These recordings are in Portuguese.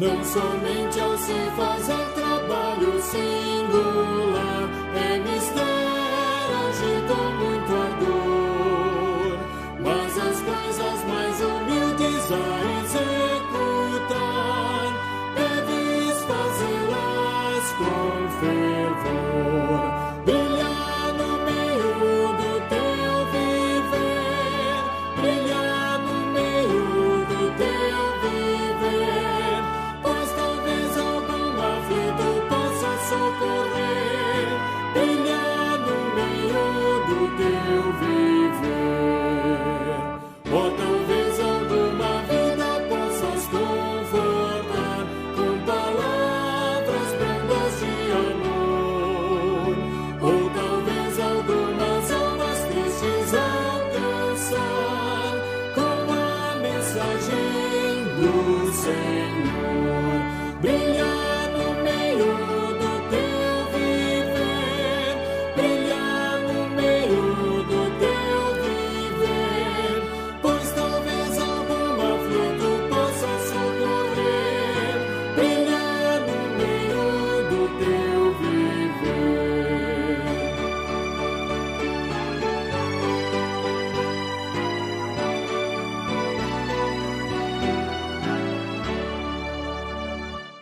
Não somente ao se fazer trabalho singular, é mistério, agitou muito ardor, mas as coisas mais humildes a executar, deves fazê-las com fervor. Brilhar no meio do teu viver, brilhar no meio do teu viver, pois talvez algum aflito possa socorrer. Brilhar no meio do teu viver, ou talvez alguma vida possas confortar com palavras prendas de amor, ou talvez algumas almas tristes alcançar com a mensagem do Senhor. Brilhar no meio do teu viver, brilhar no meio do teu viver, pois talvez algum aflito possa socorrer. Brilhar no meio do teu viver.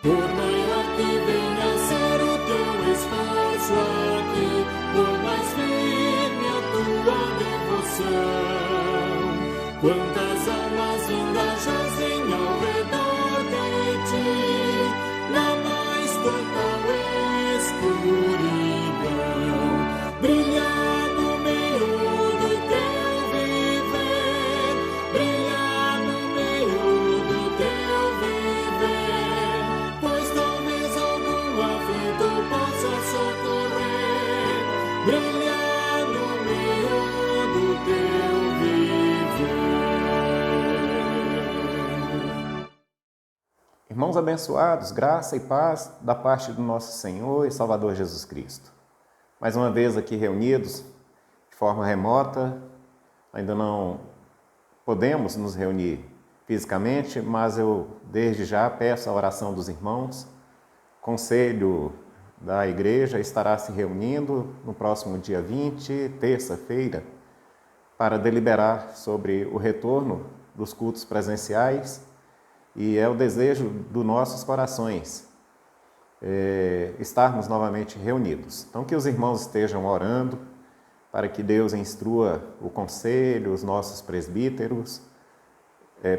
Por maior que venha a ser o teu esforço aqui, por mais firme a tua devoção, quantas almas ainda jazem ao redor de ti, na mais total escuridão. Brilhar no meio do teu viver, brilhar no meio do teu viver, pois talvez algum aflito possa socorrer. Brilhar no meio do teu viver. Irmãos abençoados, graça e paz da parte do nosso Senhor e Salvador Jesus Cristo. Mais uma vez aqui reunidos de forma remota, ainda não podemos nos reunir fisicamente, mas eu desde já peço a oração dos irmãos. O Conselho da Igreja estará se reunindo no próximo dia 20, terça-feira, para deliberar sobre o retorno dos cultos presenciais, e é o desejo dos nossos corações estarmos novamente reunidos. Então, que os irmãos estejam orando para que Deus instrua o conselho, os nossos presbíteros,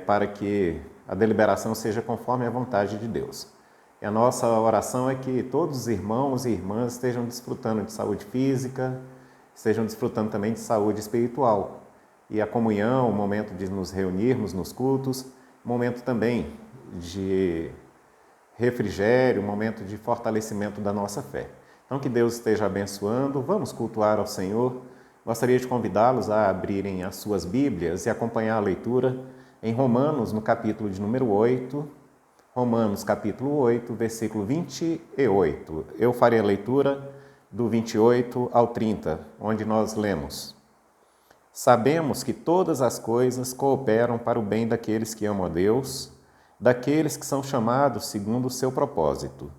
para que a deliberação seja conforme a vontade de Deus. E a nossa oração é que todos os irmãos e irmãs estejam desfrutando de saúde física, estejam desfrutando também de saúde espiritual. E a comunhão, o momento de nos reunirmos nos cultos, momento também de refrigério, momento de fortalecimento da nossa fé. Então, que Deus esteja abençoando. Vamos cultuar ao Senhor. Gostaria de convidá-los a abrirem as suas Bíblias e acompanhar a leitura em Romanos, no capítulo de número 8. Romanos, capítulo 8, versículo 28. Eu farei a leitura do 28 ao 30, onde nós lemos: Sabemos que todas as coisas cooperam para o bem daqueles que amam a Deus, daqueles que são chamados segundo o seu propósito.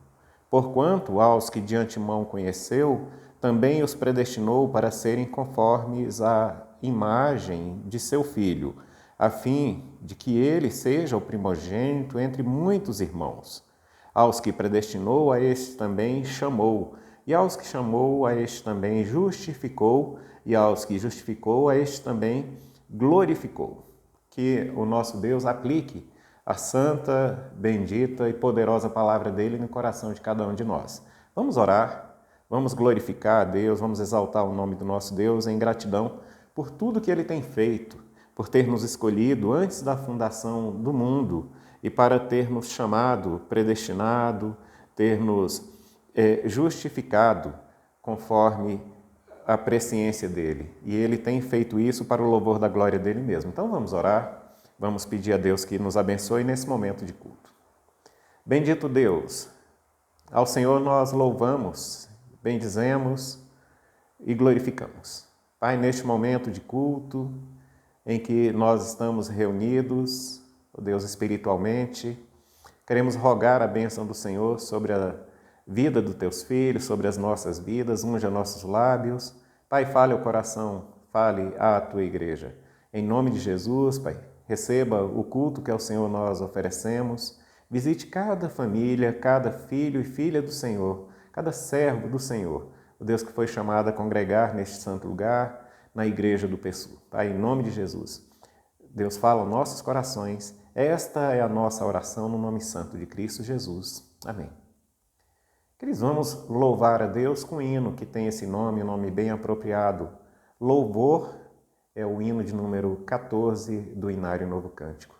Porquanto aos que de antemão conheceu, também os predestinou para serem conformes à imagem de seu Filho, a fim de que ele seja o primogênito entre muitos irmãos. Aos que predestinou, a este também chamou, e aos que chamou, a este também justificou, e aos que justificou, a este também glorificou. Que o nosso Deus aplique a santa, bendita e poderosa palavra dele no coração de cada um de nós. Vamos orar, vamos glorificar a Deus, vamos exaltar o nome do nosso Deus em gratidão por tudo que ele tem feito, por ter nos escolhido antes da fundação do mundo e para ter nos chamado, predestinado, ter nos justificado conforme a presciência dele. E ele tem feito isso para o louvor da glória dele mesmo. Então vamos orar. Vamos pedir a Deus que nos abençoe nesse momento de culto. Bendito Deus, ao Senhor nós louvamos, bendizemos e glorificamos. Pai, neste momento de culto, em que nós estamos reunidos, ó Deus, espiritualmente, Queremos rogar a bênção do Senhor sobre a vida dos teus filhos, sobre as nossas vidas, unja nossos lábios. Pai, fale ao coração, fale à tua igreja. Em nome de Jesus, Pai, receba o culto que ao Senhor nós oferecemos. Visite cada família, cada filho e filha do Senhor, cada servo do Senhor, o Deus que foi chamado a congregar neste santo lugar, na igreja do Pessu. Pai, em nome de Jesus, Deus fala aos nossos corações. Esta é a nossa oração no nome santo de Cristo Jesus. Amém. Queridos, vamos louvar a Deus com um hino que tem esse nome, um nome bem apropriado. Louvor é o hino de número 14 do Inário Novo Cântico.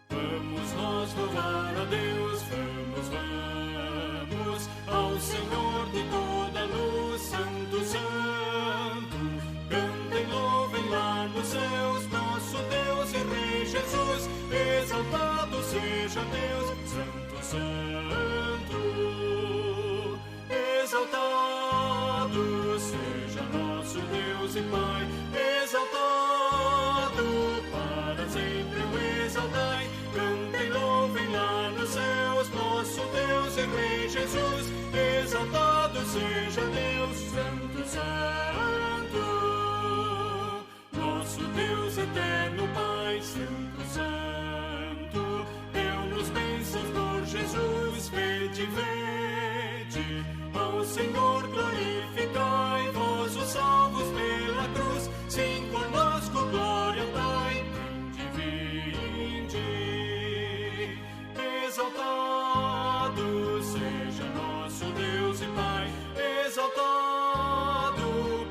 Vamos nós louvar a Deus, vamos ao Senhor de toda luz, Santo, Santo. Cantem, louvem lá nos céus, nosso Deus e Rei Jesus. Exaltado seja Deus, Santo, Santo. Exaltado seja nosso Deus e Pai. Exaltado para sempre o exaltai. Cantem, louvem lá nos céus, nosso Deus e Rei Jesus. Exaltado seja Deus, Santo, Santo. Nosso Deus eterno Pai, Santo, Santo. Deu-nos bênçãos por Jesus, vede, vede. Ao Senhor glorificai, vós os salvos pela cruz. Sim, conosco glória dai. Exaltado seja nosso Deus e Pai, exaltado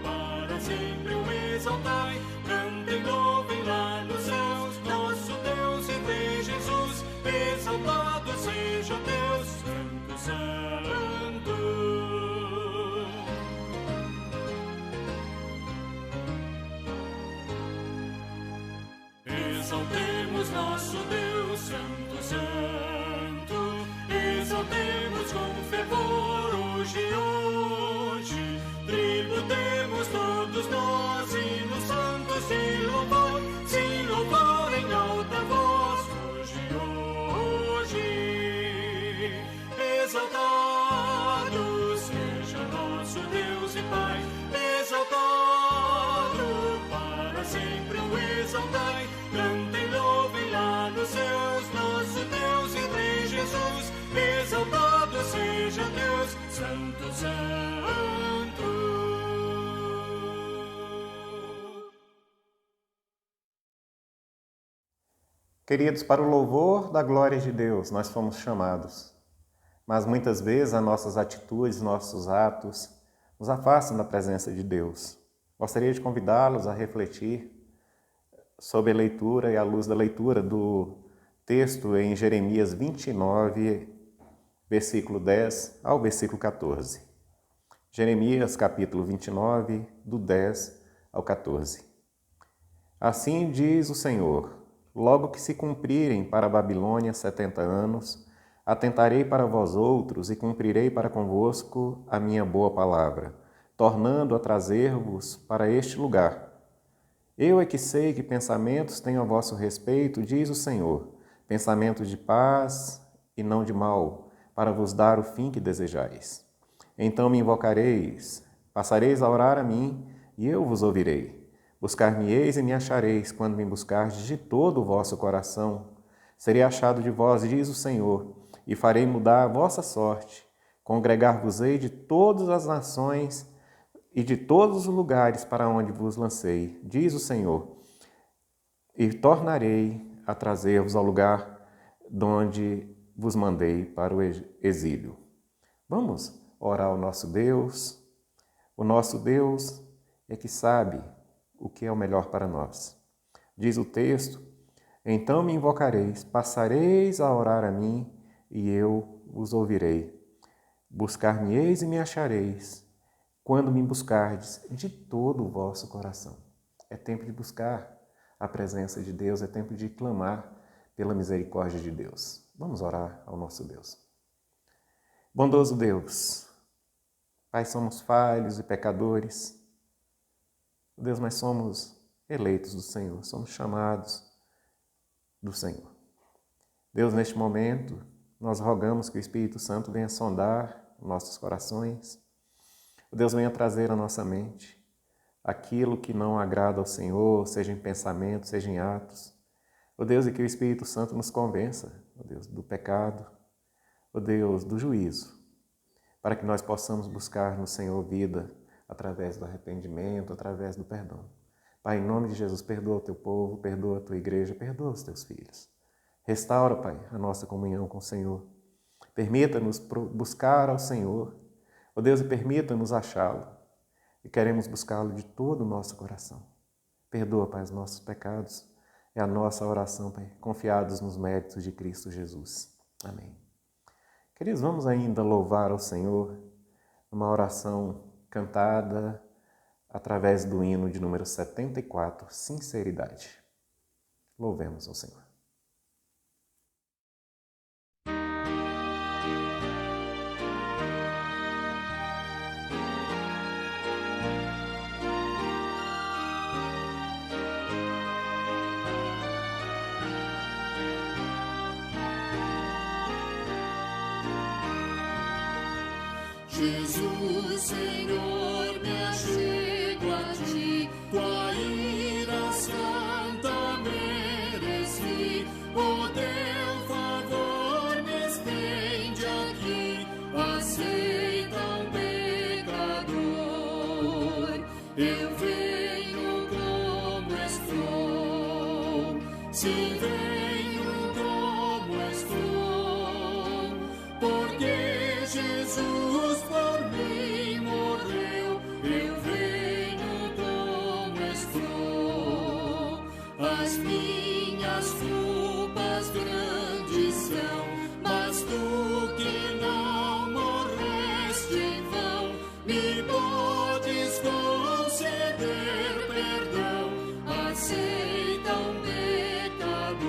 para sempre o exaltai. Cantem, louvem lá nos céus, nosso Deus e Rei Jesus. Exaltado seja Deus, Santo, Santo. Exaltemos nosso Deus, Santo, Santo. Exaltemos com fervor hoje, hoje. Tributemos todos nós hinos santos de louvor, sim, louvor em alta voz hoje, hoje. Exaltado seja nosso Deus e Pai, exaltado para sempre o exaltai. Cantem, louvem lá nos céus, nosso Deus e Rei Jesus. Exaltado seja Deus, Santo, Santo. Queridos, para o louvor da glória de Deus, nós fomos chamados. Mas muitas vezes as nossas atitudes, nossos atos, nos afastam da presença de Deus. Gostaria de convidá-los a refletir sobre a leitura e à luz da leitura do texto em Jeremias 29, versículo 10 ao versículo 14. Jeremias, capítulo 29, do 10 ao 14. Assim diz o Senhor: logo que se cumprirem para a Babilônia 70 anos, atentarei para vós outros e cumprirei para convosco a minha boa palavra, tornando a trazer-vos para este lugar. Eu é que sei que pensamentos tenho a vosso respeito, diz o Senhor, pensamentos de paz e não de mal, para vos dar o fim que desejais. Então me invocareis, passareis a orar a mim, e eu vos ouvirei. Buscar-me-eis e me achareis, quando me buscardes de todo o vosso coração. Serei achado de vós, diz o Senhor, e farei mudar a vossa sorte. Congregar-vos-ei de todas as nações e de todos os lugares para onde vos lancei, diz o Senhor, e tornarei a trazer-vos ao lugar de onde vos mandei para o exílio. Vamos orar ao nosso Deus. O nosso Deus é que sabe o que é o melhor para nós. Diz o texto: então me invocareis, passareis a orar a mim, e eu vos ouvirei. Buscar-me-eis e me achareis, quando me buscardes de todo o vosso coração. É tempo de buscar a presença de Deus, é tempo de clamar pela misericórdia de Deus. Vamos orar ao nosso Deus. Bondoso Deus, Pai, somos falhos e pecadores. Deus, mas somos eleitos do Senhor, somos chamados do Senhor. Deus, neste momento, nós rogamos que o Espírito Santo venha sondar nossos corações. Deus, venha trazer à nossa mente aquilo que não agrada ao Senhor, seja em pensamento, seja em atos. Deus, e que o Espírito Santo nos convença, Deus, do pecado, Deus, do juízo, para que nós possamos buscar no Senhor vida através do arrependimento, através do perdão. Pai, em nome de Jesus, perdoa o teu povo, perdoa a tua igreja, perdoa os teus filhos. Restaura, Pai, a nossa comunhão com o Senhor. Permita-nos buscar ao Senhor, Deus, e permita-nos achá-lo. E queremos buscá-lo de todo o nosso coração. Perdoa, Pai, os nossos pecados. É a nossa oração, Pai, confiados nos méritos de Cristo Jesus. Amém. Queridos, vamos ainda louvar ao Senhor numa oração cantada através do hino de número 74, Sinceridade. Louvemos ao Senhor. Jesus, Senhor, me achego a ti, tua ira santa mereci, o teu favor me estende aqui, aceita um pecador, eu venho como estou, sim, venho como estou, porque Jesus por mim morreu, eu venho como estou. As minhas culpas grandes são, mas tu que não morreste em vão, me podes conceder perdão, aceita um pecador,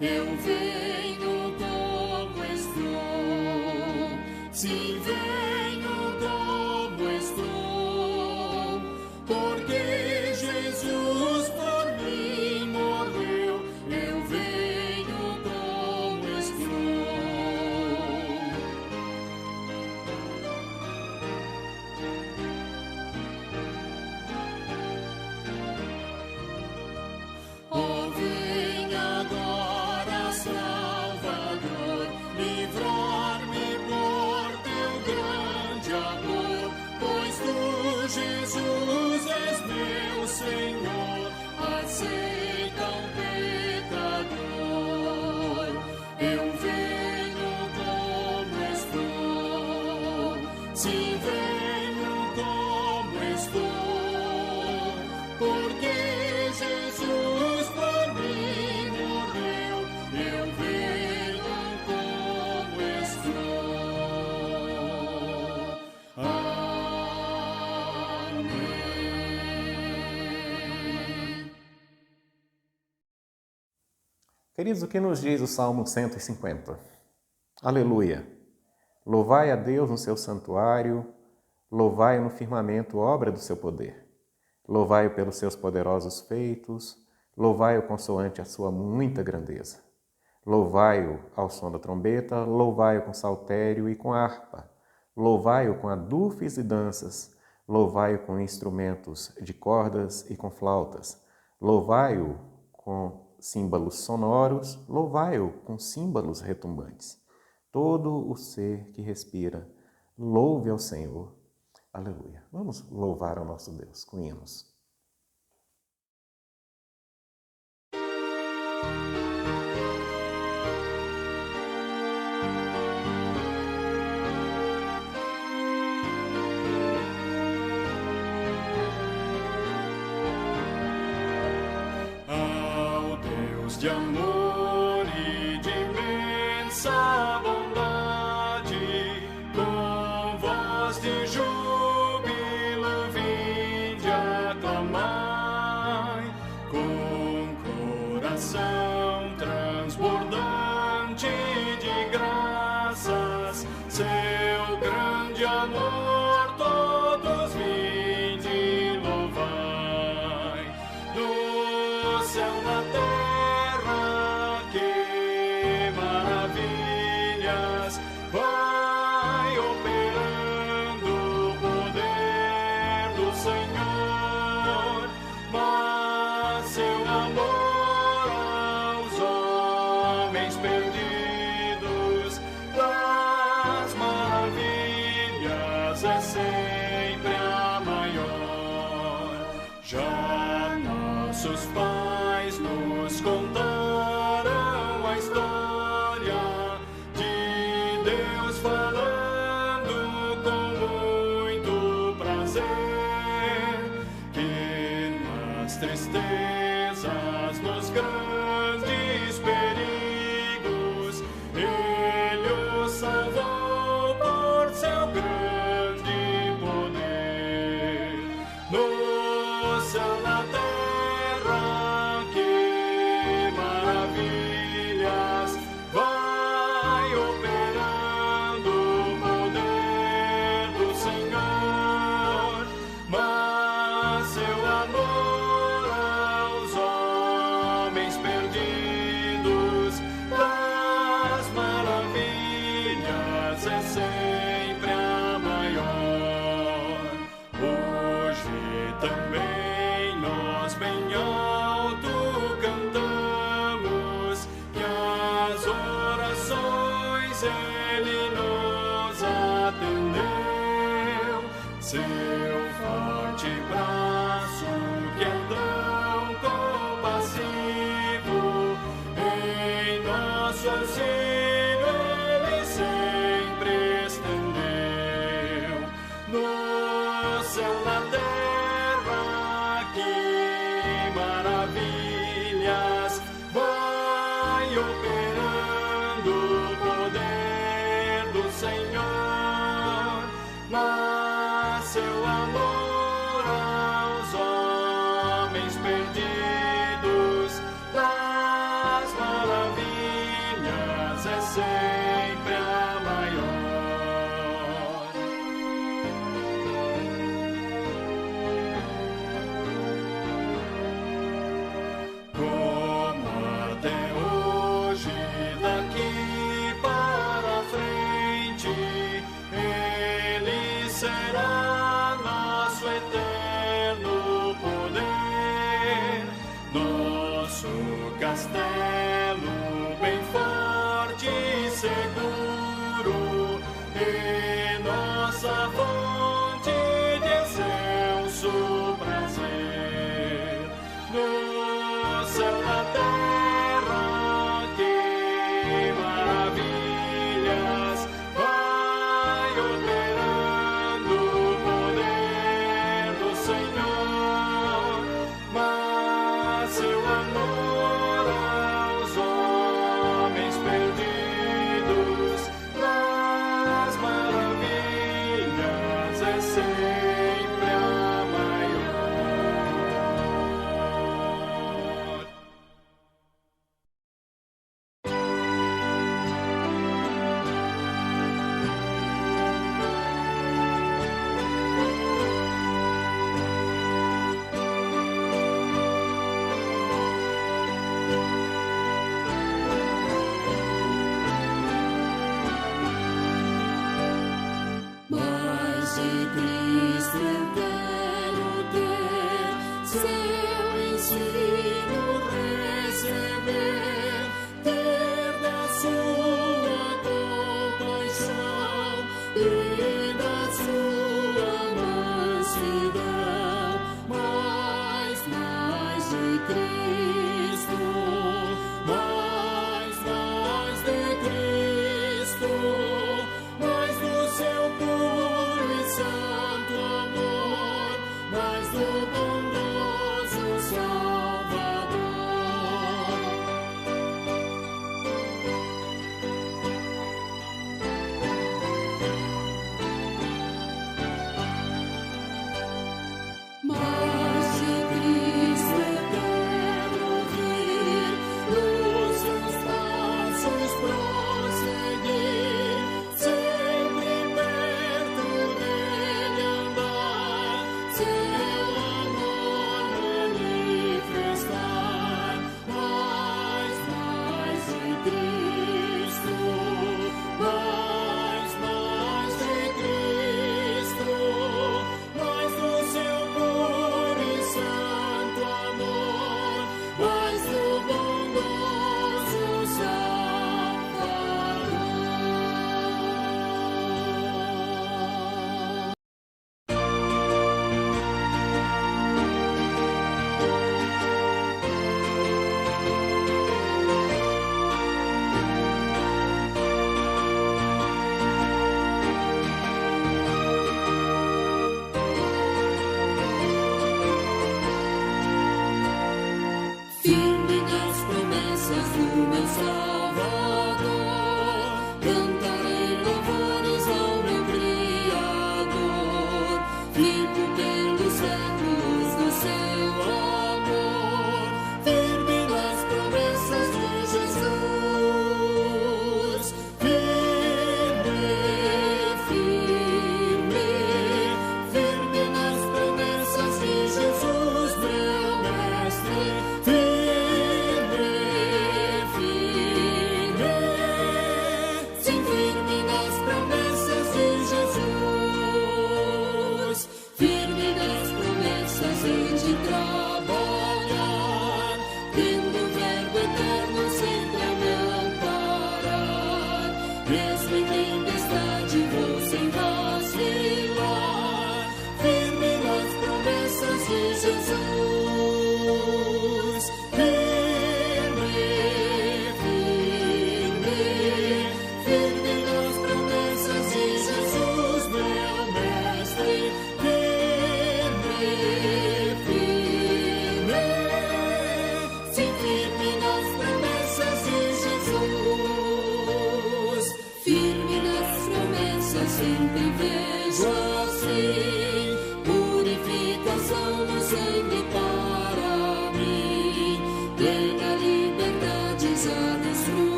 eu venho como estou. Sim, venho como estou, porque Jesus por mim morreu, eu venho como estou. Oh, vem agora, Salvador, livrar-me por grande amor, pois tu, Jesus, és meu Senhor, aceita um pecador, eu venho como estou, sim, venho como estou, porque Jesus por mim morreu, eu venho como estou. Amém. Queridos, o que nos diz o Salmo 150? Aleluia! Louvai a Deus no seu santuário, louvai-o no firmamento, obra do seu poder. Louvai-o pelos seus poderosos feitos, louvai-o consoante a sua muita grandeza. Louvai-o ao som da trombeta, louvai-o com saltério e com harpa. Louvai-o com adufes e danças, louvai-o com instrumentos de cordas e com flautas. Louvai-o com símbolos sonoros, louvai-o com símbolos retumbantes. Todo o ser que respira, louve ao Senhor. Aleluia. Vamos louvar ao nosso Deus com hinos. Ao Deus de amor e de imensa bondade, com voz de júbilo vinde aclamai, com coração transbordante de graças nossos pais nos contaram a história de Deus falando com muito prazer, que nas tristezas, nos grandes perigos, Ele os salvou por seu grande poder. No céu, na terra, que maravilhas vai operando o poder do Senhor, mas seu amor aos homens perdidos das maravilhas é sempre a maior. Hoje também nós bem alto cantamos que as orações Ele nos atendeu. Seu forte braço que é tão compassivo, em nosso auxílio Ele sempre estendeu. No céu, na terra, que maravilhas vai operando o poder do Senhor, mas seu amor aos homens perdidos das maravilhas é sempre a maior. Como até hoje, daqui para frente, Ele será nosso eterno poder, nosso castelo bem forte e seguro, e nossa fonte de excelso prazer. No céu, na terra, que maravilhas vai operando o poder do Senhor, mas seu amor aos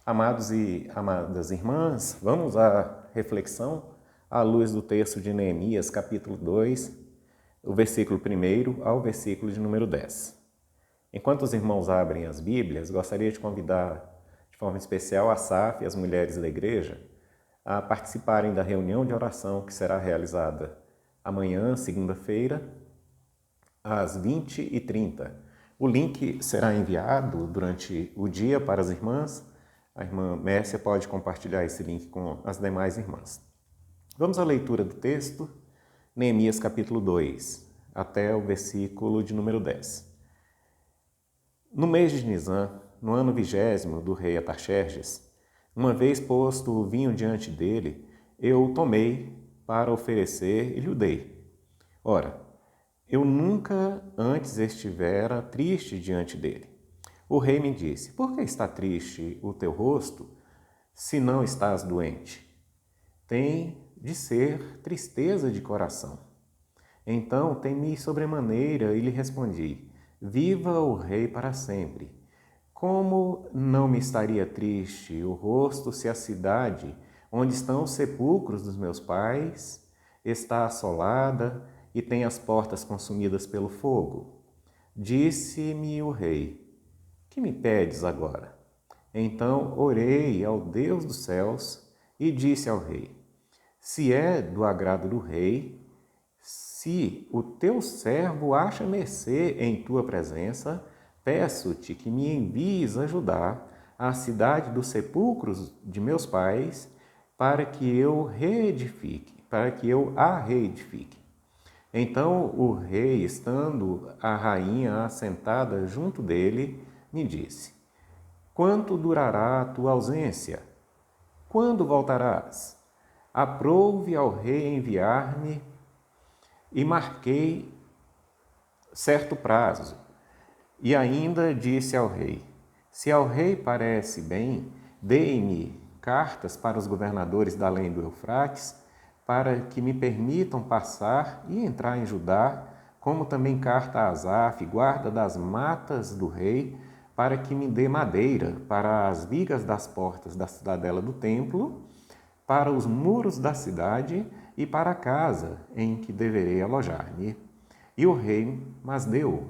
Amados e amadas irmãs, vamos à reflexão à luz do texto de Neemias, capítulo 2, o versículo 1 ao versículo de número 10. Enquanto os irmãos abrem as Bíblias, gostaria de convidar de forma especial a Asaf e as mulheres da igreja a participarem da reunião de oração que será realizada amanhã, segunda-feira, às 20h30. O link será enviado durante o dia para as irmãs. A irmã Mércia pode compartilhar esse link com as demais irmãs. Vamos à leitura do texto, Neemias capítulo 2, até o versículo de número 10. No mês de Nisan, no ano 20º do rei Artaxerxes, uma vez posto o vinho diante dele, eu o tomei para oferecer e lhe o dei. Ora, eu nunca antes estivera triste diante dele. O rei me disse: por que está triste o teu rosto, se não estás doente? Tem de ser tristeza de coração. Então temi sobremaneira e lhe respondi: viva o rei para sempre. Como não me estaria triste o rosto se a cidade onde estão os sepulcros dos meus pais está assolada e tem as portas consumidas pelo fogo? Disse-me o rei: que me pedes agora? Então orei ao Deus dos céus e disse ao rei: se é do agrado do rei, se o teu servo acha mercê em tua presença, peço-te que me envies ajudar a cidade dos sepulcros de meus pais, para que eu a reedifique. Então o rei, estando a rainha assentada junto dele, me disse: quanto durará a tua ausência? Quando voltarás? Aprouve ao rei enviar-me e marquei certo prazo. E ainda disse ao rei: se ao rei parece bem, dê-me cartas para os governadores da além do Eufrates, para que me permitam passar e entrar em Judá, como também carta a Asaf, guarda das matas do rei, para que me dê madeira para as vigas das portas da cidadela do templo, para os muros da cidade e para a casa em que deverei alojar-me. E o rei mas deu,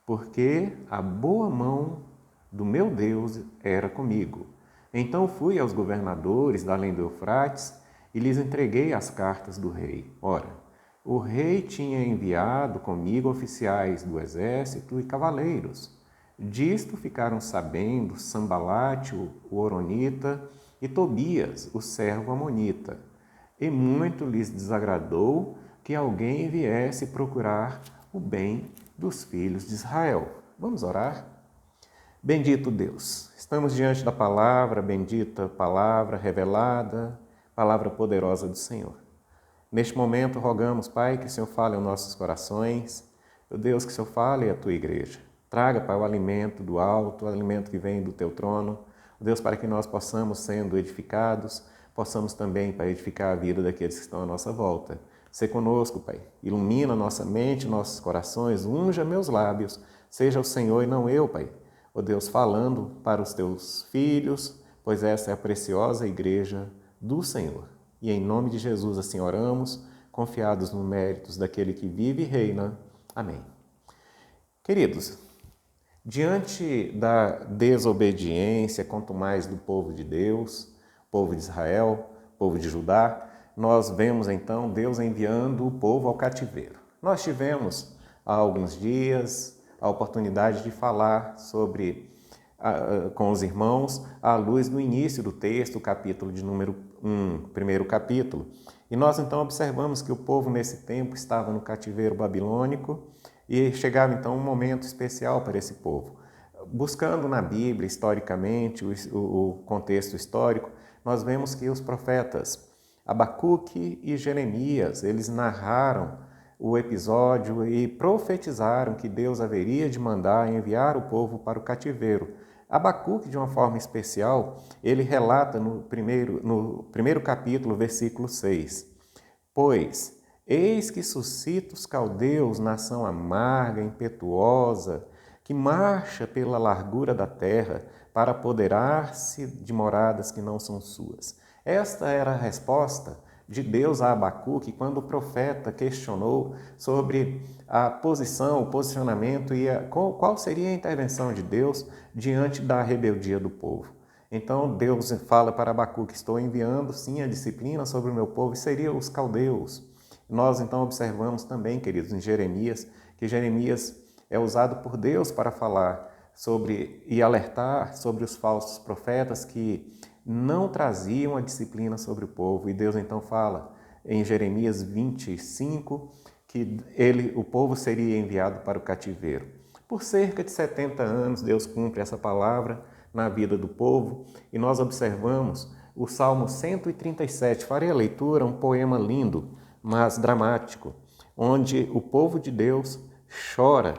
porque a boa mão do meu Deus era comigo. Então fui aos governadores da além do Eufrates e lhes entreguei as cartas do rei. Ora, o rei tinha enviado comigo oficiais do exército e cavaleiros. Disto ficaram sabendo Sambalate, o horonita, e Tobias, o servo amonita. E muito lhes desagradou que alguém viesse procurar o bem dos filhos de Israel. Vamos orar? Bendito Deus, estamos diante da palavra, bendita palavra revelada, palavra poderosa do Senhor. Neste momento rogamos, Pai, que o Senhor fale aos nossos corações. Meu Deus, que o Senhor fale à tua igreja. Traga, Pai, o alimento do alto, o alimento que vem do teu trono. Deus, para que nós possamos, sendo edificados, possamos também, Pai, edificar a vida daqueles que estão à nossa volta. Sê conosco, Pai. Ilumina nossa mente, nossos corações, unja meus lábios. Seja o Senhor e não eu, Pai. Ó Deus, falando para os teus filhos, pois essa é a preciosa igreja do Senhor. E em nome de Jesus assim oramos, confiados nos méritos daquele que vive e reina. Amém. Queridos, diante da desobediência, quanto mais do povo de Deus, povo de Israel, povo de Judá, nós vemos então Deus enviando o povo ao cativeiro. Nós tivemos há alguns dias a oportunidade de falar com os irmãos à luz do início do texto, o capítulo de número 1, primeiro capítulo. E nós então observamos que o povo nesse tempo estava no cativeiro babilônico e chegava então um momento especial para esse povo. Buscando na Bíblia, historicamente, o contexto histórico, nós vemos que os profetas Abacuque e Jeremias, eles narraram o episódio e profetizaram que Deus haveria de mandar enviar o povo para o cativeiro. Abacuque, de uma forma especial, ele relata no primeiro capítulo, versículo 6. Pois, eis que suscita os caldeus, nação amarga, impetuosa, que marcha pela largura da terra para apoderar-se de moradas que não são suas. Esta era a resposta de Deus a Abacuque quando o profeta questionou sobre a posição, o posicionamento e qual seria a intervenção de Deus diante da rebeldia do povo. Então Deus fala para Abacuque: estou enviando sim a disciplina sobre o meu povo, e seriam os caldeus. Nós então observamos também, queridos, em Jeremias, que Jeremias é usado por Deus para falar sobre e alertar sobre os falsos profetas que não traziam a disciplina sobre o povo. E Deus então fala em Jeremias 25 que o povo seria enviado para o cativeiro. Por cerca de 70 anos, Deus cumpre essa palavra na vida do povo, e nós observamos o Salmo 137. Farei a leitura, um poema lindo, mas dramático, onde o povo de Deus chora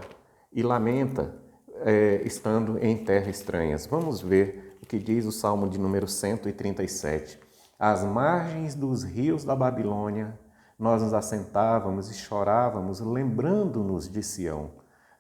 e lamenta estando em terras estranhas. Vamos ver o que diz o Salmo de número 137. Às margens dos rios da Babilônia, nós nos assentávamos e chorávamos, lembrando-nos de Sião.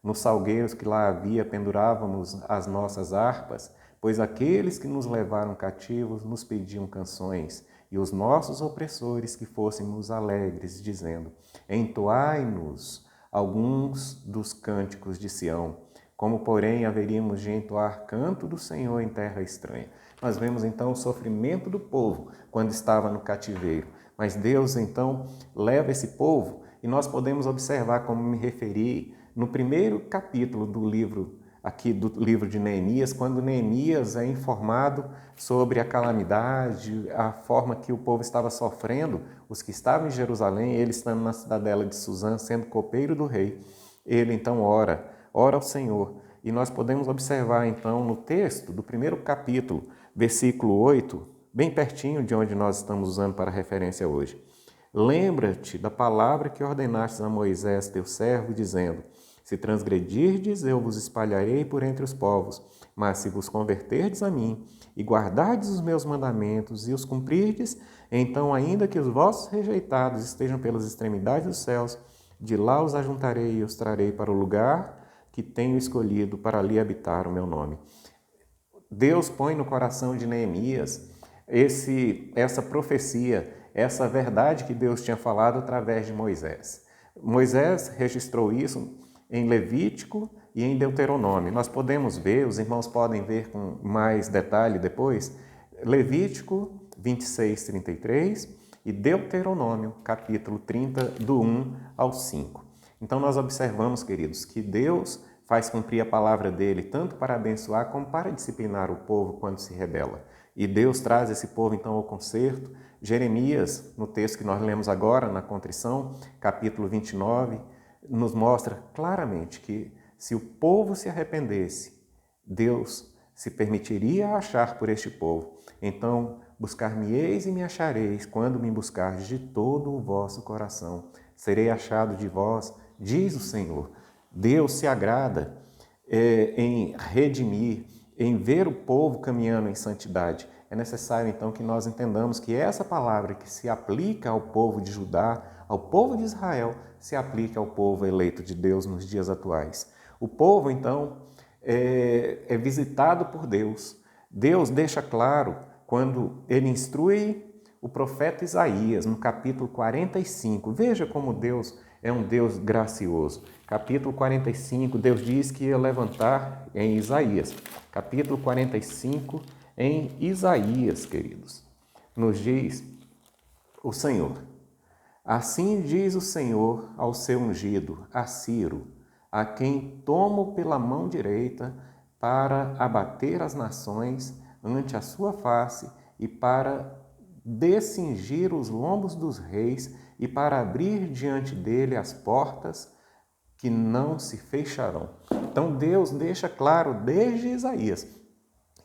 Nos salgueiros que lá havia, pendurávamos as nossas harpas, pois aqueles que nos levaram cativos nos pediam canções, e os nossos opressores que fôssemos alegres, dizendo: entoai-nos alguns dos cânticos de Sião. Como, porém, haveríamos de entoar canto do Senhor em terra estranha? Nós vemos então o sofrimento do povo quando estava no cativeiro. Mas Deus então leva esse povo, e nós podemos observar, como me referi, no primeiro capítulo do livro de Neemias, quando Neemias é informado sobre a calamidade, a forma que o povo estava sofrendo, os que estavam em Jerusalém, ele estando na cidadela de Suzã, sendo copeiro do rei, ele então ora ao Senhor. E nós podemos observar então no texto do primeiro capítulo, versículo 8, bem pertinho de onde nós estamos usando para referência hoje. Lembra-te da palavra que ordenastes a Moisés, teu servo, dizendo: se transgredirdes, eu vos espalharei por entre os povos, mas se vos converterdes a mim e guardardes os meus mandamentos e os cumprirdes, então, ainda que os vossos rejeitados estejam pelas extremidades dos céus, de lá os ajuntarei e os trarei para o lugar que tenho escolhido para ali habitar o meu nome. Deus põe no coração de Neemias essa profecia, essa verdade que Deus tinha falado através de Moisés. Moisés registrou isso em Levítico e em Deuteronômio. Nós podemos ver, os irmãos podem ver com mais detalhe depois, Levítico 26, 33 e Deuteronômio capítulo 30, do 1 ao 5. Então nós observamos, queridos, que Deus faz cumprir a palavra dele tanto para abençoar como para disciplinar o povo quando se rebela. E Deus traz esse povo então ao conserto. Jeremias, no texto que nós lemos agora, na contrição, capítulo 29, nos mostra claramente que se o povo se arrependesse, Deus se permitiria achar por este povo. Então, buscar-me-eis e me achareis, quando me buscardes de todo o vosso coração. Serei achado de vós, diz o Senhor. Deus se agrada em redimir, em ver o povo caminhando em santidade. É necessário, então, que nós entendamos que essa palavra que se aplica ao povo de Judá, ao povo de Israel, se aplica ao povo eleito de Deus nos dias atuais. O povo, então, é visitado por Deus. Deus deixa claro quando ele instrui o profeta Isaías, no capítulo 45. Veja como Deus é um Deus gracioso. Capítulo 45, Deus diz que ia levantar em Isaías. Capítulo 45, em Isaías, queridos, nos diz o Senhor: assim diz o Senhor ao seu ungido, a Ciro, a quem tomo pela mão direita para abater as nações ante a sua face e para descingir os lombos dos reis e para abrir diante dele as portas que não se fecharão. Então Deus deixa claro desde Isaías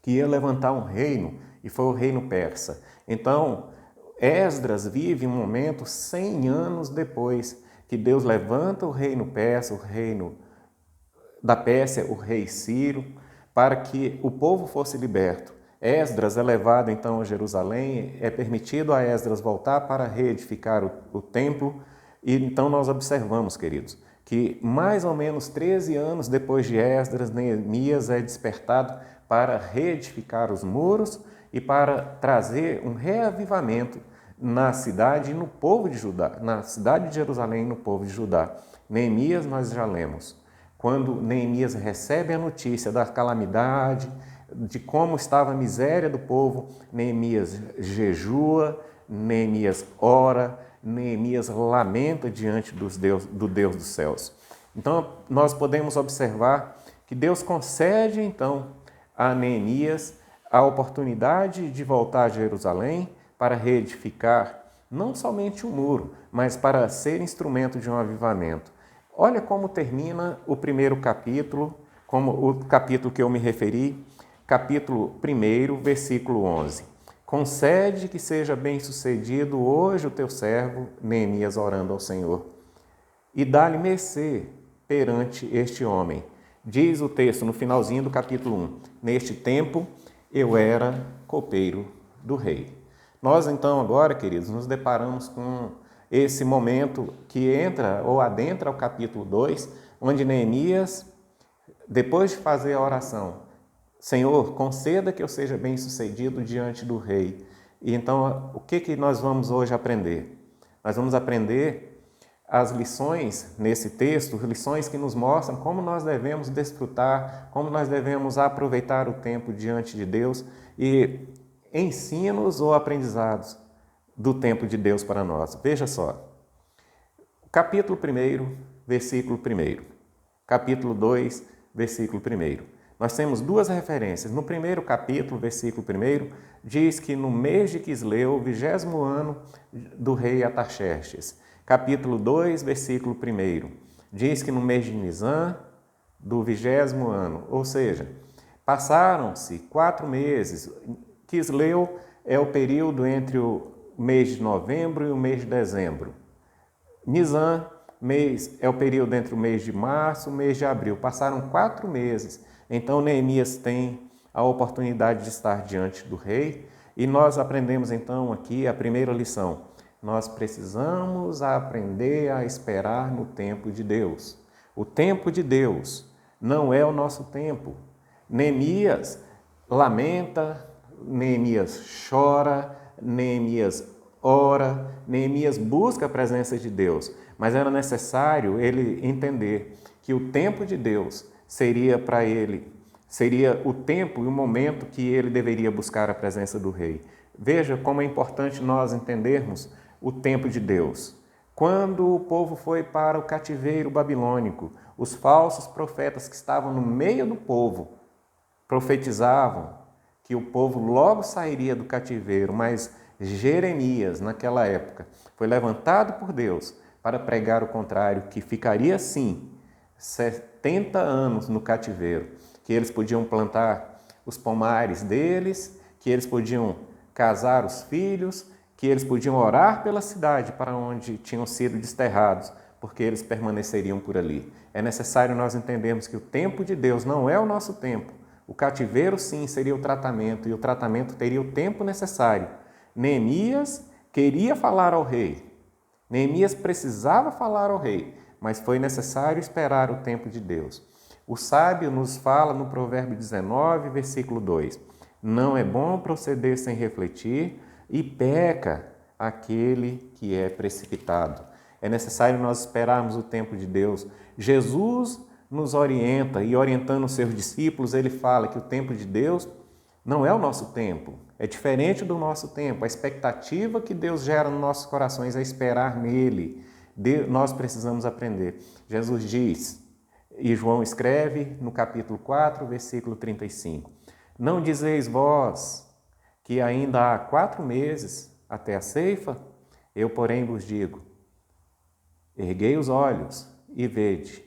que ia levantar um reino, e foi o reino persa. Então Esdras vive um momento 100 anos depois que Deus levanta o reino persa, o reino da Pérsia, o rei Ciro, para que o povo fosse liberto. Esdras é levado então a Jerusalém, é permitido a Esdras voltar para reedificar o templo, e então nós observamos, queridos, que mais ou menos 13 anos depois de Esdras, Neemias é despertado para reedificar os muros e para trazer um reavivamento na cidade e no povo de Judá, na cidade de Jerusalém e no povo de Judá. Neemias nós já lemos. Quando Neemias recebe a notícia da calamidade, de como estava a miséria do povo, Neemias jejua, Neemias ora, Neemias lamenta diante do Deus dos céus. Então, nós podemos observar que Deus concede, então, a Neemias a oportunidade de voltar a Jerusalém para reedificar não somente o muro, mas para ser instrumento de um avivamento. Olha como termina o primeiro capítulo, como o capítulo que eu me referi, capítulo 1, versículo 11. Concede que seja bem-sucedido hoje o teu servo, Neemias, orando ao Senhor, e dá-lhe mercê perante este homem. Diz o texto no finalzinho do capítulo 1, neste tempo eu era copeiro do rei. Nós então agora, queridos, nos deparamos com esse momento que entra ou adentra o capítulo 2, onde Neemias, depois de fazer a oração, Senhor, conceda que eu seja bem-sucedido diante do rei. E então, o que nós vamos hoje aprender? Nós vamos aprender as lições nesse texto, lições que nos mostram como nós devemos desfrutar, como nós devemos aproveitar o tempo diante de Deus e ensinos ou aprendizados do tempo de Deus para nós. Veja só, capítulo 1, versículo 1, capítulo 2, versículo 1. Nós temos duas referências. No primeiro capítulo, versículo 1, diz que no mês de Quisleu, 20º ano do rei Artaxerxes. Capítulo 2, versículo 1, diz que no mês de Nisan, do 20º ano. Ou seja, passaram-se 4 meses. Quisleu é o período entre o mês de novembro e o mês de dezembro. Nisan, é o período entre o mês de março e o mês de abril. Passaram 4 meses. Então, Neemias tem a oportunidade de estar diante do rei e nós aprendemos então aqui a primeira lição. Nós precisamos aprender a esperar no tempo de Deus. O tempo de Deus não é o nosso tempo. Neemias lamenta, Neemias chora, Neemias ora, Neemias busca a presença de Deus, mas era necessário ele entender que o tempo de Deus seria para ele, seria o tempo e o momento que ele deveria buscar a presença do rei. Veja como é importante nós entendermos o tempo de Deus. Quando o povo foi para o cativeiro babilônico, os falsos profetas que estavam no meio do povo profetizavam que o povo logo sairia do cativeiro, mas Jeremias, naquela época, foi levantado por Deus para pregar o contrário, que ficaria sim 70 anos no cativeiro, que eles podiam plantar os pomares deles, que eles podiam casar os filhos, que eles podiam orar pela cidade para onde tinham sido desterrados, porque eles permaneceriam por ali. É necessário nós entendermos que o tempo de Deus não é o nosso tempo. O cativeiro, sim, seria o tratamento, e o tratamento teria o tempo necessário. Neemias queria falar ao rei. Neemias precisava falar ao rei, mas foi necessário esperar o tempo de Deus. O sábio nos fala no Provérbio 19, versículo 2. Não é bom proceder sem refletir e peca aquele que é precipitado. É necessário nós esperarmos o tempo de Deus. Jesus nos orienta e orientando os seus discípulos, ele fala que o tempo de Deus não é o nosso tempo, é diferente do nosso tempo. A expectativa que Deus gera nos nossos corações é esperar nele. Nós precisamos aprender. Jesus diz, e João escreve no capítulo 4, versículo 35, não dizeis vós que ainda há 4 meses até a ceifa? Eu, porém, vos digo, erguei os olhos e vede,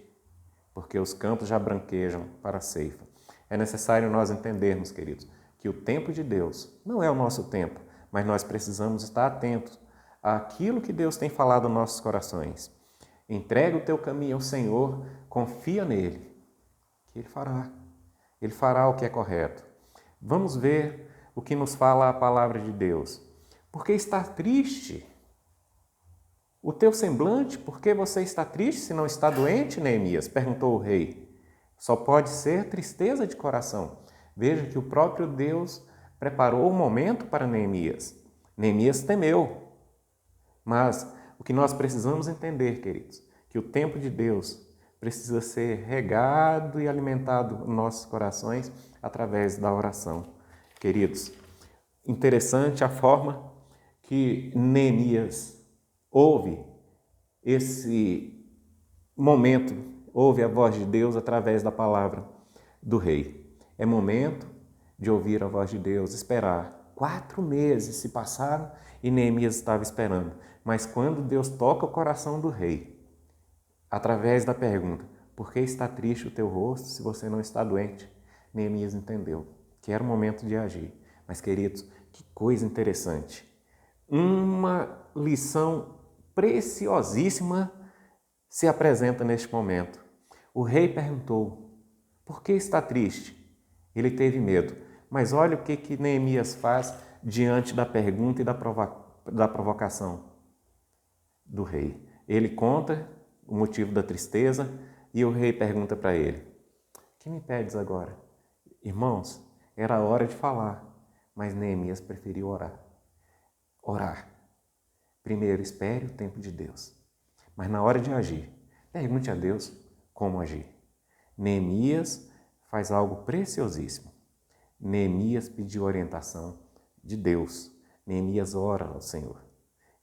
porque os campos já branquejam para a ceifa. É necessário nós entendermos, queridos, que o tempo de Deus não é o nosso tempo, mas nós precisamos estar atentos àquilo que Deus tem falado aos nossos corações. Entrega o teu caminho ao Senhor, confia nele, que Ele fará. Ele fará o que é correto. Vamos ver o que nos fala a palavra de Deus. Por que estar triste? O teu semblante, por que você está triste se não está doente, Neemias? Perguntou o rei. Só pode ser tristeza de coração. Veja que o próprio Deus preparou o momento para Neemias. Neemias temeu. Mas o que nós precisamos entender, queridos, que o tempo de Deus precisa ser regado e alimentado nos nossos corações através da oração. Queridos, interessante a forma que Neemias ouve esse momento, ouve a voz de Deus através da palavra do rei. É momento de ouvir a voz de Deus, esperar. 4 meses se passaram e Neemias estava esperando. Mas quando Deus toca o coração do rei, através da pergunta, por que está triste o teu rosto se você não está doente? Neemias entendeu que era o momento de agir. Mas, queridos, que coisa interessante. Uma lição preciosíssima se apresenta neste momento. O rei perguntou, por que está triste? Ele teve medo. Mas olha o que Neemias faz diante da pergunta e da provocação do rei. Ele conta o motivo da tristeza e o rei pergunta para ele, que me pedes agora? Irmãos, era a hora de falar, mas Neemias preferiu orar. Orar. Primeiro, espere o tempo de Deus. Mas na hora de agir, pergunte a Deus como agir. Neemias faz algo preciosíssimo. Neemias pediu orientação de Deus. Neemias ora ao Senhor.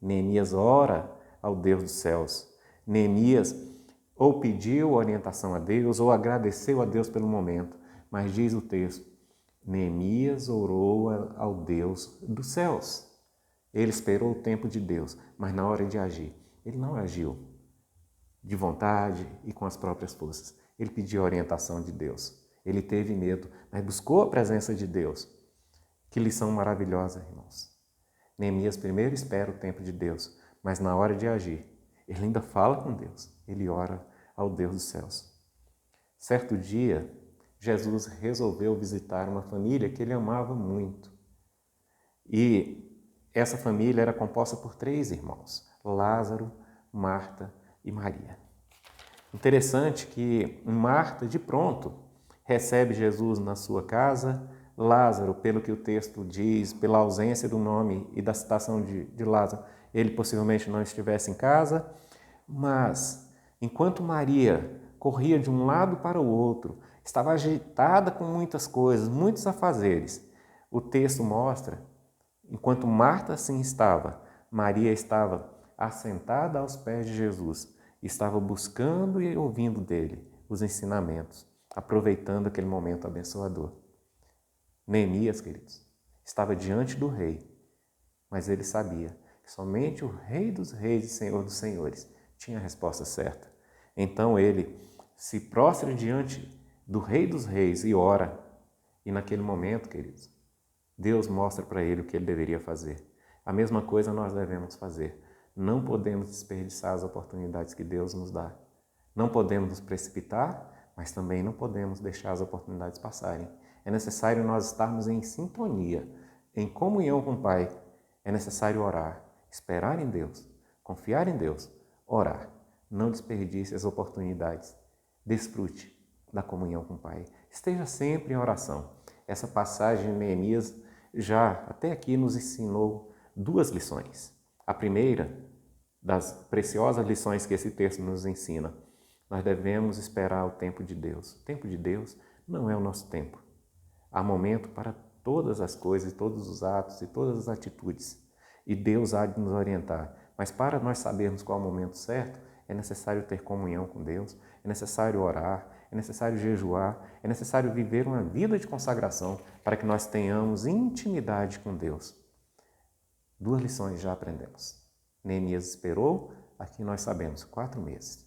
Neemias ora ao Deus dos céus. Neemias ou pediu orientação a Deus ou agradeceu a Deus pelo momento. Mas diz o texto, Neemias orou ao Deus dos céus. Ele esperou o tempo de Deus, mas na hora de agir, ele não agiu de vontade e com as próprias forças. Ele pediu a orientação de Deus. Ele teve medo, mas buscou a presença de Deus. Que lição maravilhosa, irmãos. Neemias primeiro espera o tempo de Deus, mas na hora de agir, ele ainda fala com Deus. Ele ora ao Deus dos céus. Certo dia, Jesus resolveu visitar uma família que ele amava muito. E essa família era composta por 3 irmãos, Lázaro, Marta e Maria. Interessante que Marta, de pronto, recebe Jesus na sua casa. Lázaro, pelo que o texto diz, pela ausência do nome e da citação de Lázaro, ele possivelmente não estivesse em casa. Mas, enquanto Maria corria de um lado para o outro, estava agitada com muitas coisas, muitos afazeres, o texto mostra, enquanto Marta assim estava, Maria estava assentada aos pés de Jesus, estava buscando e ouvindo dele os ensinamentos, aproveitando aquele momento abençoador. Neemias, queridos, estava diante do rei, mas ele sabia que somente o Rei dos Reis e Senhor dos Senhores tinha a resposta certa. Então ele se prostra diante do Rei dos Reis e ora. E naquele momento, queridos, Deus mostra para ele o que ele deveria fazer. A mesma coisa nós devemos fazer. Não podemos desperdiçar as oportunidades que Deus nos dá. Não podemos nos precipitar, mas também não podemos deixar as oportunidades passarem. É necessário nós estarmos em sintonia, em comunhão com o Pai. É necessário orar, esperar em Deus, confiar em Deus, orar. Não desperdice as oportunidades. Desfrute da comunhão com o Pai. Esteja sempre em oração. Essa passagem de Neemias já até aqui nos ensinou 2 lições. A primeira das preciosas lições que esse texto nos ensina, nós devemos esperar o tempo de Deus. O tempo de Deus não é o nosso tempo. Há momento para todas as coisas, todos os atos e todas as atitudes. E Deus há de nos orientar. Mas para nós sabermos qual é o momento certo, é necessário ter comunhão com Deus, é necessário orar, é necessário jejuar, é necessário viver uma vida de consagração para que nós tenhamos intimidade com Deus. 2 lições já aprendemos. Neemias esperou, aqui nós sabemos, 4 meses,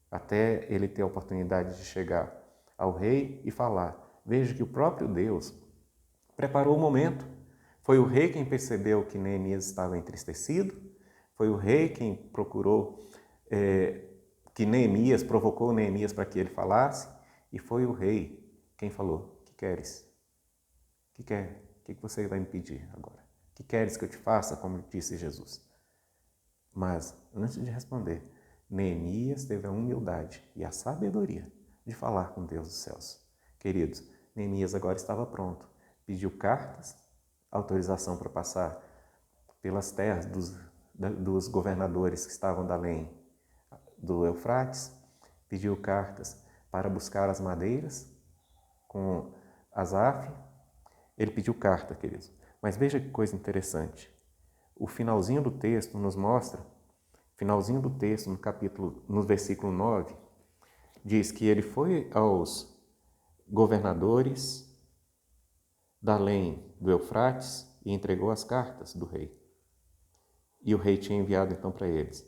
até ele ter a oportunidade de chegar ao rei e falar. Veja que o próprio Deus preparou o momento. Foi o rei quem percebeu que Neemias estava entristecido, foi o rei quem procurou que Neemias, provocou Neemias para que ele falasse, e foi o rei quem falou, que queres? Que quer? O que você vai me pedir agora? Que queres que eu te faça, como disse Jesus? Mas, antes de responder, Neemias teve a humildade e a sabedoria de falar com Deus dos céus. Queridos, Neemias agora estava pronto. Pediu cartas, autorização para passar pelas terras dos governadores que estavam da além do Eufrates, pediu cartas para buscar as madeiras com Asaf. Ele pediu carta, queridos. Mas veja que coisa interessante. O finalzinho do texto nos mostra, finalzinho do texto, no versículo 9, diz que ele foi aos governadores da além do Eufrates e entregou as cartas do rei. E o rei tinha enviado então para eles.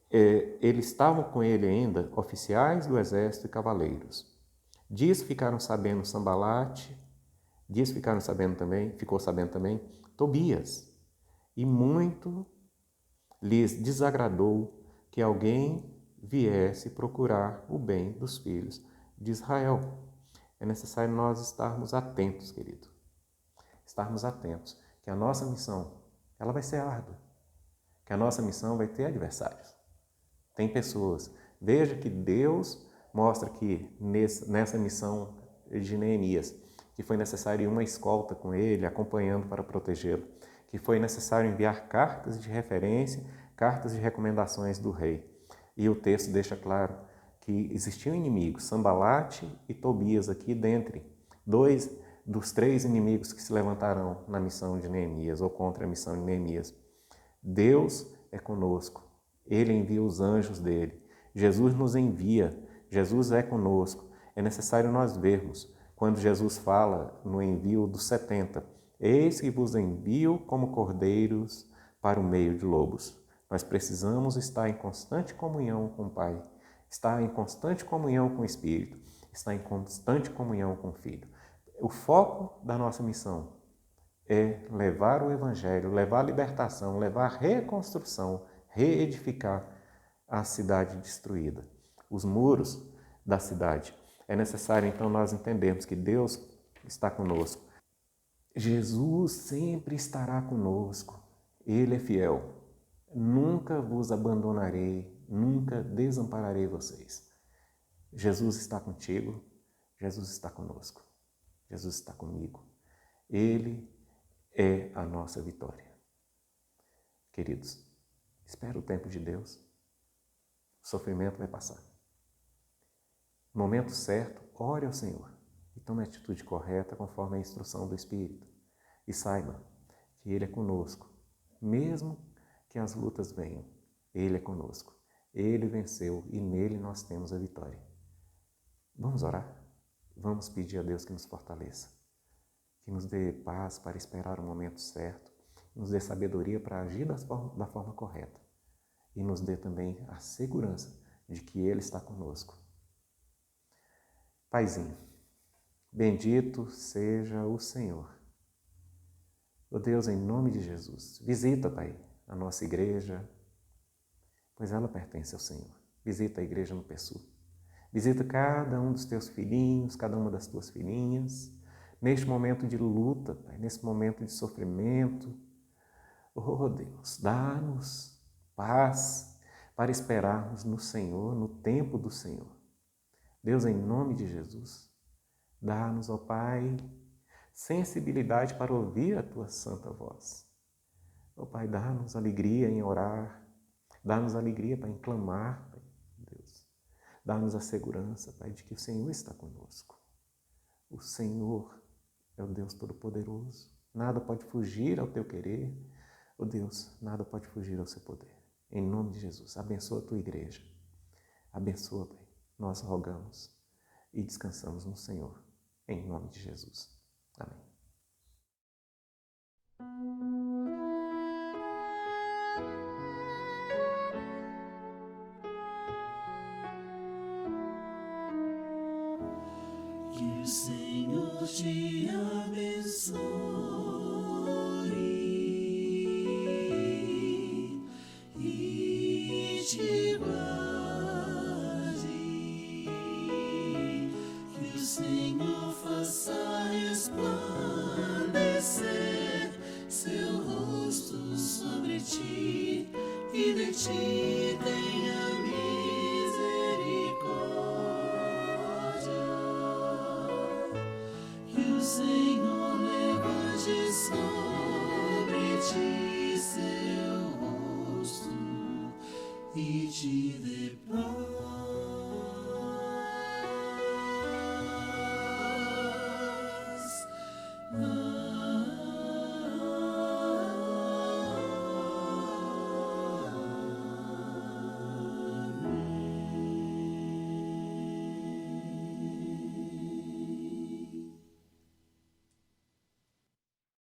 Eles estavam com ele ainda oficiais do exército e cavaleiros. Disso ficaram sabendo Sambalate, disso ficou sabendo também Tobias. E muito lhes desagradou que alguém viesse procurar o bem dos filhos de Israel. É necessário nós estarmos atentos, querido. Estarmos atentos, que a nossa missão, ela vai ser árdua. Que a nossa missão vai ter adversários. Tem pessoas. Veja que Deus mostra que nessa missão de Neemias, que foi necessário uma escolta com ele, acompanhando para protegê-lo, que foi necessário enviar cartas de referência, cartas de recomendações do rei. E o texto deixa claro que existiam inimigos, Sambalate e Tobias aqui dentre dois dos três inimigos que se levantarão na missão de Neemias ou contra a missão de Neemias. Deus é conosco, Ele envia os anjos dele, Jesus nos envia, Jesus é conosco. É necessário nós vermos, quando Jesus fala no envio dos 70, eis que vos envio como cordeiros para o meio de lobos. Nós precisamos estar em constante comunhão com o Pai, estar em constante comunhão com o Espírito, estar em constante comunhão com o Filho. O foco da nossa missão é levar o Evangelho, levar a libertação, levar a reconstrução, reedificar a cidade destruída, os muros da cidade. É necessário, então, nós entendermos que Deus está conosco. Jesus sempre estará conosco. Ele é fiel. Nunca vos abandonarei, nunca desampararei vocês. Jesus está contigo, Jesus está conosco, Jesus está comigo. Ele é a nossa vitória. Queridos, espera o tempo de Deus. O sofrimento vai passar. No momento certo, ore ao Senhor e tome a atitude correta conforme a instrução do Espírito. E saiba que Ele é conosco, mesmo que as lutas venham. Ele é conosco. Ele venceu e nele nós temos a vitória. Vamos orar? Vamos pedir a Deus que nos fortaleça, que nos dê paz para esperar o momento certo, nos dê sabedoria para agir da forma correta e nos dê também a segurança de que Ele está conosco. Paizinho, bendito seja o Senhor. Ó Deus, em nome de Jesus, visita, Pai, a nossa igreja, pois ela pertence ao Senhor. Visita a igreja no Pessu. Visita cada um dos teus filhinhos, cada uma das tuas filhinhas, neste momento de luta, Pai, nesse momento de sofrimento. Oh Deus, dá-nos paz para esperarmos no Senhor, no tempo do Senhor. Deus, em nome de Jesus, dá-nos, ó Pai, sensibilidade para ouvir a tua santa voz. Ó Pai, dá-nos alegria em orar, dá-nos alegria para clamar, Pai, Deus. Dá-nos a segurança, Pai, de que o Senhor está conosco. O Senhor é o Deus Todo-Poderoso. Nada pode fugir ao teu querer. Ó Deus, nada pode fugir ao seu poder. Em nome de Jesus, abençoa a tua igreja. Abençoa, Pai. Nós rogamos e descansamos no Senhor. Em nome de Jesus. Amém. Que o Senhor te abençoe e te guarde. Que o Senhor faça resplandecer seu rosto sobre ti e de ti tenha misericórdia. Que o Senhor levante sobre ti seu rosto e te dê